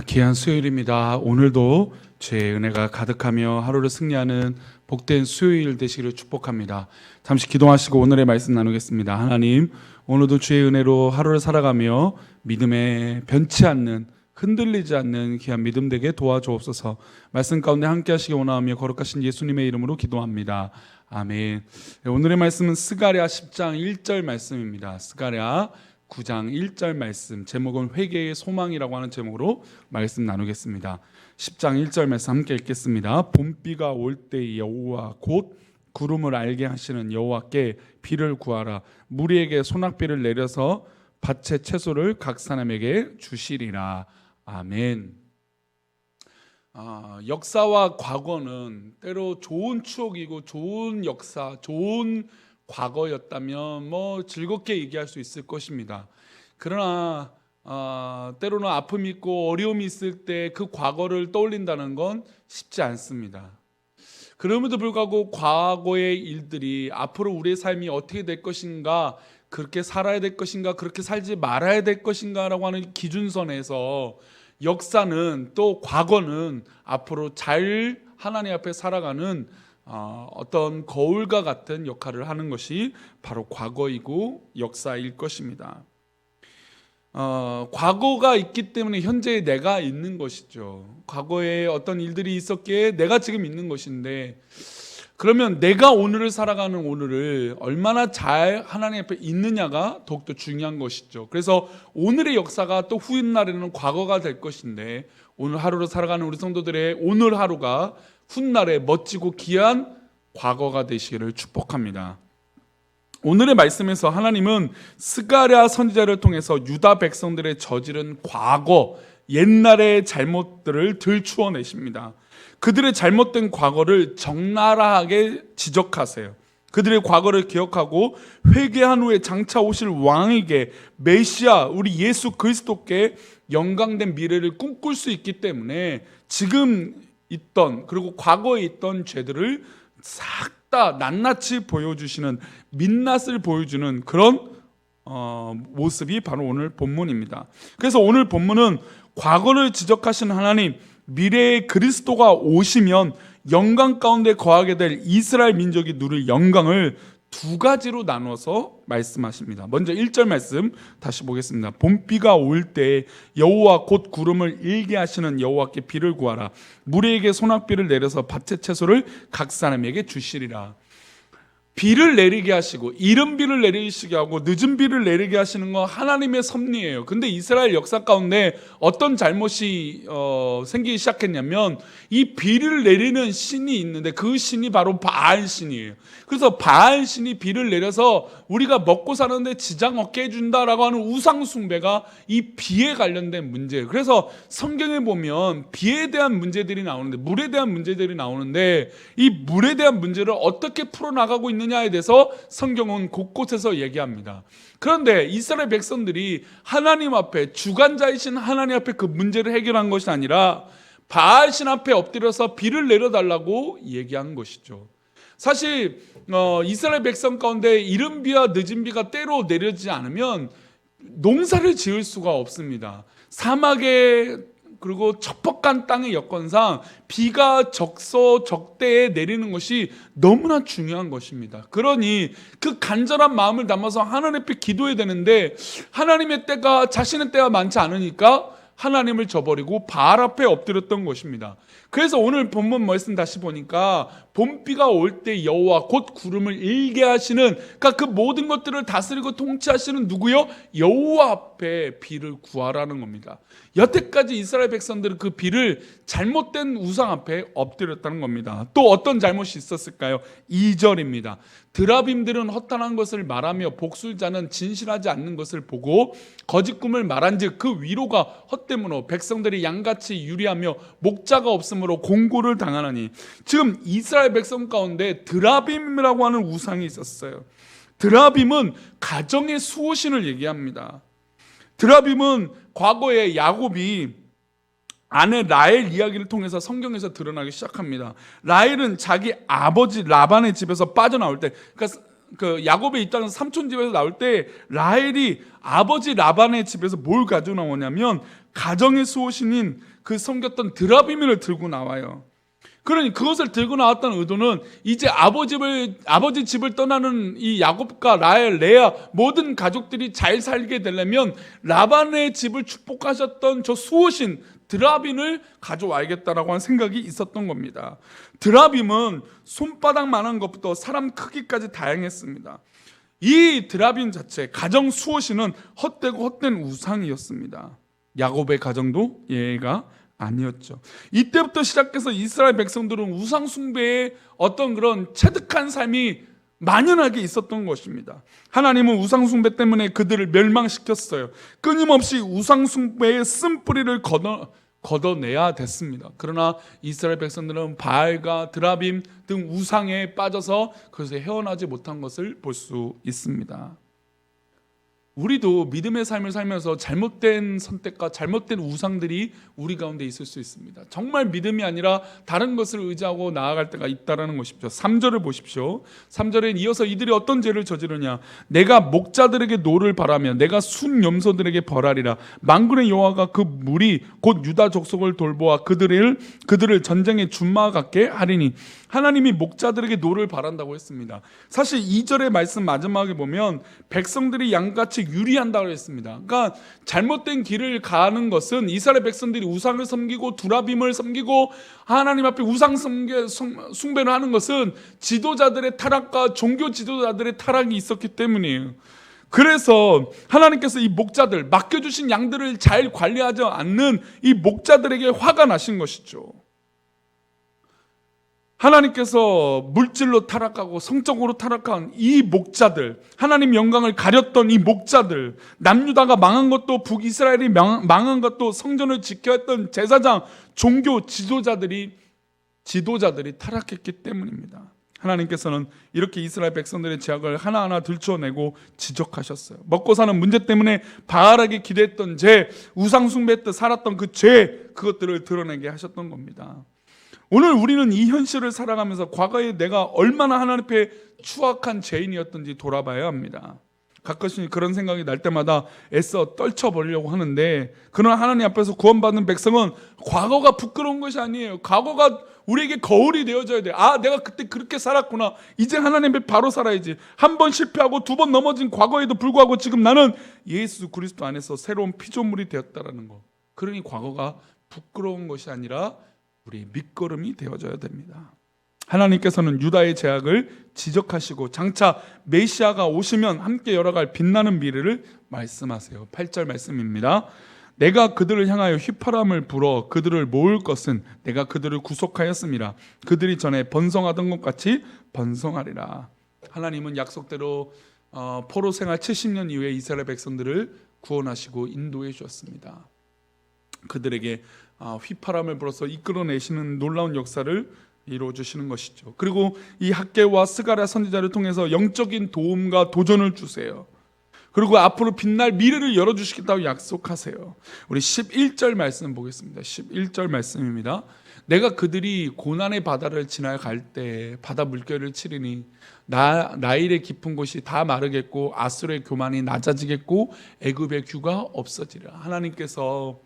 귀한 수요일입니다. 오늘도 주의 은혜가 가득하며 하루를 승리하는 복된 수요일 되시기를 축복합니다. 잠시 기도하시고 오늘의 말씀 나누겠습니다. 하나님, 오늘도 주의 은혜로 하루를 살아가며 믿음에 변치 않는, 흔들리지 않는 귀한 믿음 되게 도와주옵소서. 말씀 가운데 함께 하시기 원하며 거룩하신 예수님의 이름으로 기도합니다. 아멘. 오늘의 말씀은 스가랴 10장 1절 말씀입니다. 스가랴 9장 1절 말씀, 제목은 회개의 소망이라고 하는 제목으로 말씀 나누겠습니다. 10장 1절 말씀 함께 읽겠습니다. 봄비가 올 때 여호와 곧 구름을 알게 하시는 여호와께 비를 구하라. 무리에게 소낙비를 내려서 밭의 채소를 각 사람에게 주시리라. 아멘. 역사와 과거는 때로 좋은 추억이고 좋은 역사, 좋은 과거였다면 즐겁게 얘기할 수 있을 것입니다. 그러나 때로는 아픔이 있고 어려움이 있을 때 그 과거를 떠올린다는 건 쉽지 않습니다. 그럼에도 불구하고 과거의 일들이 앞으로 우리의 삶이 어떻게 될 것인가, 그렇게 살아야 될 것인가, 그렇게 살지 말아야 될 것인가 라고 하는 기준선에서 역사는, 또 과거는 앞으로 잘 하나님 앞에 살아가는 어떤 거울과 같은 역할을 하는 것이 바로 과거이고 역사일 것입니다. 과거가 있기 때문에 현재의 내가 있는 것이죠. 과거에 어떤 일들이 있었기에 내가 지금 있는 것인데, 그러면 내가 오늘을 살아가는 오늘을 얼마나 잘 하나님 앞에 있느냐가 더욱더 중요한 것이죠. 그래서 오늘의 역사가 또 훗날에는 과거가 될 것인데, 오늘 하루를 살아가는 우리 성도들의 오늘 하루가 훗날에 멋지고 귀한 과거가 되시기를 축복합니다. 오늘의 말씀에서 하나님은 스가랴 선지자를 통해서 유다 백성들의 저지른 과거, 옛날의 잘못들을 들추어내십니다. 그들의 잘못된 과거를 적나라하게 지적하세요. 그들의 과거를 기억하고 회개한 후에 장차 오실 왕에게, 메시아 우리 예수 그리스도께 영광된 미래를 꿈꿀 수 있기 때문에 지금 있던, 그리고 과거에 있던 죄들을 싹 다 낱낱이 보여주시는, 민낯을 보여주는 그런 모습이 바로 오늘 본문입니다. 그래서 오늘 본문은 과거를 지적하신 하나님, 미래의 그리스도가 오시면 영광 가운데 거하게 될 이스라엘 민족이 누릴 영광을 두 가지로 나눠서 말씀하십니다. 먼저 1절 말씀 다시 보겠습니다. 봄비가 올 때 여호와 곧 구름을 일게 하시는 여호와께 비를 구하라. 무리에게 소낙비를 내려서 밭의 채소를 각 사람에게 주시리라. 비를 내리게 하시고, 이른 비를 내리시게 하고 늦은 비를 내리게 하시는 건 하나님의 섭리예요. 근데 이스라엘 역사 가운데 어떤 잘못이 생기기 시작했냐면, 이 비를 내리는 신이 있는데 그 신이 바로 바알 신이에요. 그래서 바알 신이 비를 내려서 우리가 먹고 사는데 지장 없게 해준다라고 하는 우상 숭배가 이 비에 관련된 문제예요. 그래서 성경에 보면 비에 대한 문제들이 나오는데, 물에 대한 문제들이 나오는데, 이 물에 대한 문제를 어떻게 풀어나가고 있느냐에 대해서 성경은 곳곳에서 얘기합니다. 그런데 이스라엘 백성들이 하나님 앞에, 주관자이신 하나님 앞에 그 문제를 해결한 것이 아니라 바알신 앞에 엎드려서 비를 내려달라고 얘기한 것이죠. 사실 이스라엘 백성 가운데 이른 비와 늦은 비가 때로 내려지지 않으면 농사를 지을 수가 없습니다. 사막에, 그리고 척박한 땅의 여건상 비가 적서적대에 내리는 것이 너무나 중요한 것입니다. 그러니 그 간절한 마음을 담아서 하나님 앞에 기도해야 되는데, 하나님의 때가, 자신의 때가 많지 않으니까 하나님을 저버리고 바알 앞에 엎드렸던 것입니다. 그래서 오늘 본문 말씀 다시 보니까 봄비가 올 때 여호와 곧 구름을 일게 하시는, 그러니까 그 모든 것들을 다스리고 통치하시는 누구요? 여호와 앞에 비를 구하라는 겁니다. 여태까지 이스라엘 백성들은 그 비를 잘못된 우상 앞에 엎드렸다는 겁니다. 또 어떤 잘못이 있었을까요? 2절입니다. 드라빔들은 허탄한 것을 말하며 복술자는 진실하지 않는 것을 보고 거짓 꿈을 말한즉 그 위로가 헛되므로 백성들이 양같이 유리하며 목자가 없으므로 공고를 당하나니. 지금 이스라엘 백성 가운데 드라빔이라고 하는 우상이 있었어요. 드라빔은 가정의 수호신을 얘기합니다. 드라빔은 과거에 야곱이 아내 라헬 이야기를 통해서 성경에서 드러나기 시작합니다. 라헬은 자기 아버지 라반의 집에서 빠져나올 때, 그러니까 그 야곱의 이 땅에서 삼촌 집에서 나올 때 라헬이 아버지 라반의 집에서 뭘 가지고 나오냐면 가정의 수호신인 그 섬겼던 드라비미를 들고 나와요. 그러니 그것을 들고 나왔다는 의도는 이제 아버지 집을 떠나는 이 야곱과 라헬, 레아 모든 가족들이 잘 살게 되려면 라반의 집을 축복하셨던 저 수호신 드라빔을 가져와야겠다라고 하는 생각이 있었던 겁니다. 드라빔은 손바닥만한 것부터 사람 크기까지 다양했습니다. 이 드라빔 자체, 가정 수호신은 헛되고 헛된 우상이었습니다. 야곱의 가정도 예가 아니었죠. 이때부터 시작해서 이스라엘 백성들은 우상 숭배의 어떤 그런 체득한 삶이 만연하게 있었던 것입니다. 하나님은 우상 숭배 때문에 그들을 멸망시켰어요. 끊임없이 우상 숭배의 쓴뿌리를 걷어내야 됐습니다. 그러나 이스라엘 백성들은 바알과 드라빔 등 우상에 빠져서 그것을 헤어나지 못한 것을 볼 수 있습니다. 우리도 믿음의 삶을 살면서 잘못된 선택과 잘못된 우상들이 우리 가운데 있을 수 있습니다. 정말 믿음이 아니라 다른 것을 의지하고 나아갈 때가 있다는 것이죠. 3절을 보십시오. 3절에 이어서 이들이 어떤 죄를 저지르냐. 내가 목자들에게 노를 바라며 내가 순염소들에게 벌하리라. 만군의 여호와가 그 무리 곧 유다 족속을 돌보아 그들을 전쟁의 준마와 같게 하리니. 하나님이 목자들에게 노를 바란다고 했습니다. 사실 2절의 말씀 마지막에 보면 백성들이 양같이 유리한다고 했습니다. 그러니까 잘못된 길을 가는 것은 이스라엘 백성들이 우상을 섬기고 두라빔을 섬기고 하나님 앞에 우상 숭배를 하는 것은 지도자들의 타락과 종교 지도자들의 타락이 있었기 때문이에요. 그래서 하나님께서 이 목자들, 맡겨주신 양들을 잘 관리하지 않는 이 목자들에게 화가 나신 것이죠. 하나님께서 물질로 타락하고 성적으로 타락한 이 목자들, 하나님 영광을 가렸던 이 목자들, 남유다가 망한 것도 북이스라엘이 망한 것도 성전을 지켜야 했던 제사장, 종교 지도자들이 타락했기 때문입니다. 하나님께서는 이렇게 이스라엘 백성들의 죄악을 하나하나 들춰내고 지적하셨어요. 먹고 사는 문제 때문에 바알에게 기대했던 죄, 우상 숭배했듯 살았던 그 죄, 그것들을 드러내게 하셨던 겁니다. 오늘 우리는 이 현실을 살아가면서 과거에 내가 얼마나 하나님 앞에 추악한 죄인이었던지 돌아봐야 합니다. 가끔씩 그런 생각이 날 때마다 애써 떨쳐버리려고 하는데, 그러나 하나님 앞에서 구원받는 백성은 과거가 부끄러운 것이 아니에요. 과거가 우리에게 거울이 되어줘야 돼. 아, 내가 그때 그렇게 살았구나. 이제 하나님 앞에 바로 살아야지. 한 번 실패하고 두 번 넘어진 과거에도 불구하고 지금 나는 예수 그리스도 안에서 새로운 피조물이 되었다라는 거. 그러니 과거가 부끄러운 것이 아니라 우리의 밑거름이 되어져야 됩니다. 하나님께서는 유다의 죄악을 지적하시고 장차 메시아가 오시면 함께 열어갈 빛나는 미래를 말씀하세요. 8절 말씀입니다. 내가 그들을 향하여 휘파람을 불어 그들을 모을 것은 내가 그들을 구속하였습니다. 그들이 전에 번성하던 것 같이 번성하리라. 하나님은 약속대로 포로 생활 70년 이후에 이스라엘 백성들을 구원하시고 인도해 주었습니다. 그들에게 휘파람을 불어서 이끌어내시는 놀라운 역사를 이루어주시는 것이죠. 그리고 이 학개와 스가랴 선지자를 통해서 영적인 도움과 도전을 주세요. 그리고 앞으로 빛날 미래를 열어주시겠다고 약속하세요. 우리 11절 말씀 보겠습니다. 11절 말씀입니다. 내가 그들이 고난의 바다를 지나갈 때 바다 물결을 치리니 나일의 깊은 곳이 다 마르겠고 아수르의 교만이 낮아지겠고 애굽의 규가 없어지리라. 하나님께서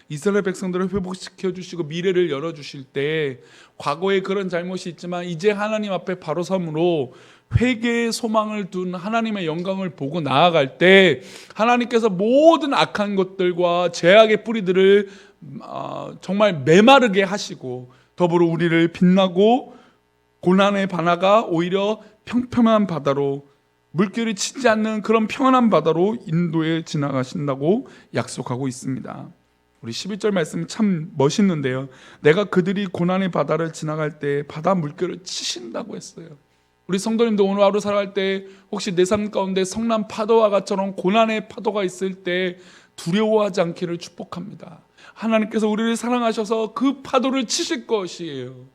이스라엘 백성들을 회복시켜 주시고 미래를 열어주실 때 과거에 그런 잘못이 있지만 이제 하나님 앞에 바로 섬으로 회개의 소망을 둔 하나님의 영광을 보고 나아갈 때 하나님께서 모든 악한 것들과 죄악의 뿌리들을 정말 메마르게 하시고 더불어 우리를 빛나고 고난의 바다가 오히려 평평한 바다로 물결이 치지 않는 그런 평안한 바다로 인도해 지나가신다고 약속하고 있습니다. 우리 11절 말씀이 참 멋있는데요. 내가 그들이 고난의 바다를 지나갈 때 바다 물결을 치신다고 했어요. 우리 성도님도 오늘 하루 살아갈 때 혹시 내 삶 가운데 성난 파도와 같처럼 고난의 파도가 있을 때 두려워하지 않기를 축복합니다. 하나님께서 우리를 사랑하셔서 그 파도를 치실 것이에요.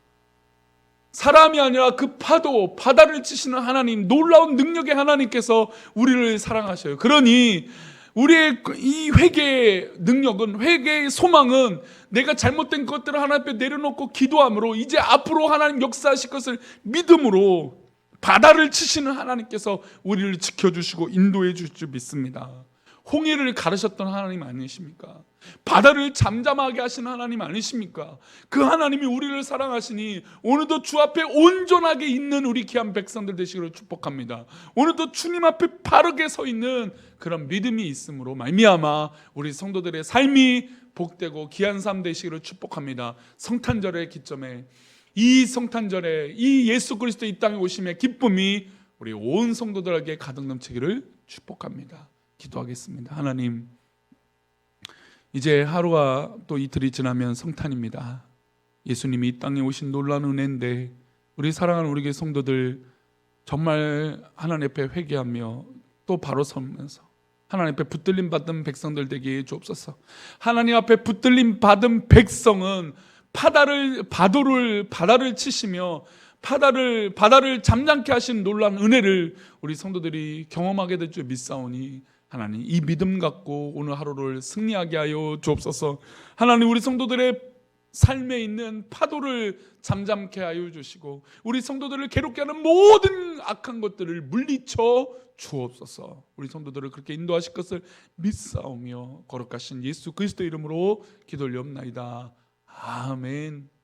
사람이 아니라 그 파도, 바다를 치시는 하나님, 놀라운 능력의 하나님께서 우리를 사랑하셔요. 그러니 우리의 이 회개의 능력은, 회개의 소망은 내가 잘못된 것들을 하나님 앞에 내려놓고 기도함으로 이제 앞으로 하나님 역사하실 것을 믿음으로 바다를 치시는 하나님께서 우리를 지켜주시고 인도해 주실 줄 믿습니다. 홍해를 가르셨던 하나님 아니십니까? 바다를 잠잠하게 하시는 하나님 아니십니까? 그 하나님이 우리를 사랑하시니 오늘도 주 앞에 온전하게 있는 우리 귀한 백성들 되시기를 축복합니다. 오늘도 주님 앞에 바르게 서 있는 그런 믿음이 있으므로 말미암아 우리 성도들의 삶이 복되고 귀한 삶 되시기를 축복합니다. 성탄절의 기점에 이 성탄절에 이 예수 그리스도 이 땅에 오심의 기쁨이 우리 온 성도들에게 가득 넘치기를 축복합니다. 기도하겠습니다. 하나님, 이제 하루와 또 이틀이 지나면 성탄입니다. 예수님이 이 땅에 오신 놀라운 은혜인데 우리 사랑하는 우리 교회 성도들 정말 하나님 앞에 회개하며 또 바로 서면서 하나님 앞에 붙들림 받은 백성들 되게 해 주옵소서. 하나님 앞에 붙들림 받은 백성은 바다를 치시며 바다를 잠잠케 하신 놀라운 은혜를 우리 성도들이 경험하게 될 줄 믿사오니 하나님 이 믿음 갖고 오늘 하루를 승리하게 하여 주옵소서. 하나님 우리 성도들의 삶에 있는 파도를 잠잠케 하여 주시고 우리 성도들을 괴롭게 하는 모든 악한 것들을 물리쳐 주옵소서. 우리 성도들을 그렇게 인도하실 것을 믿사오며 거룩하신 예수 그리스도 이름으로 기도 올리옵나이다. 아멘.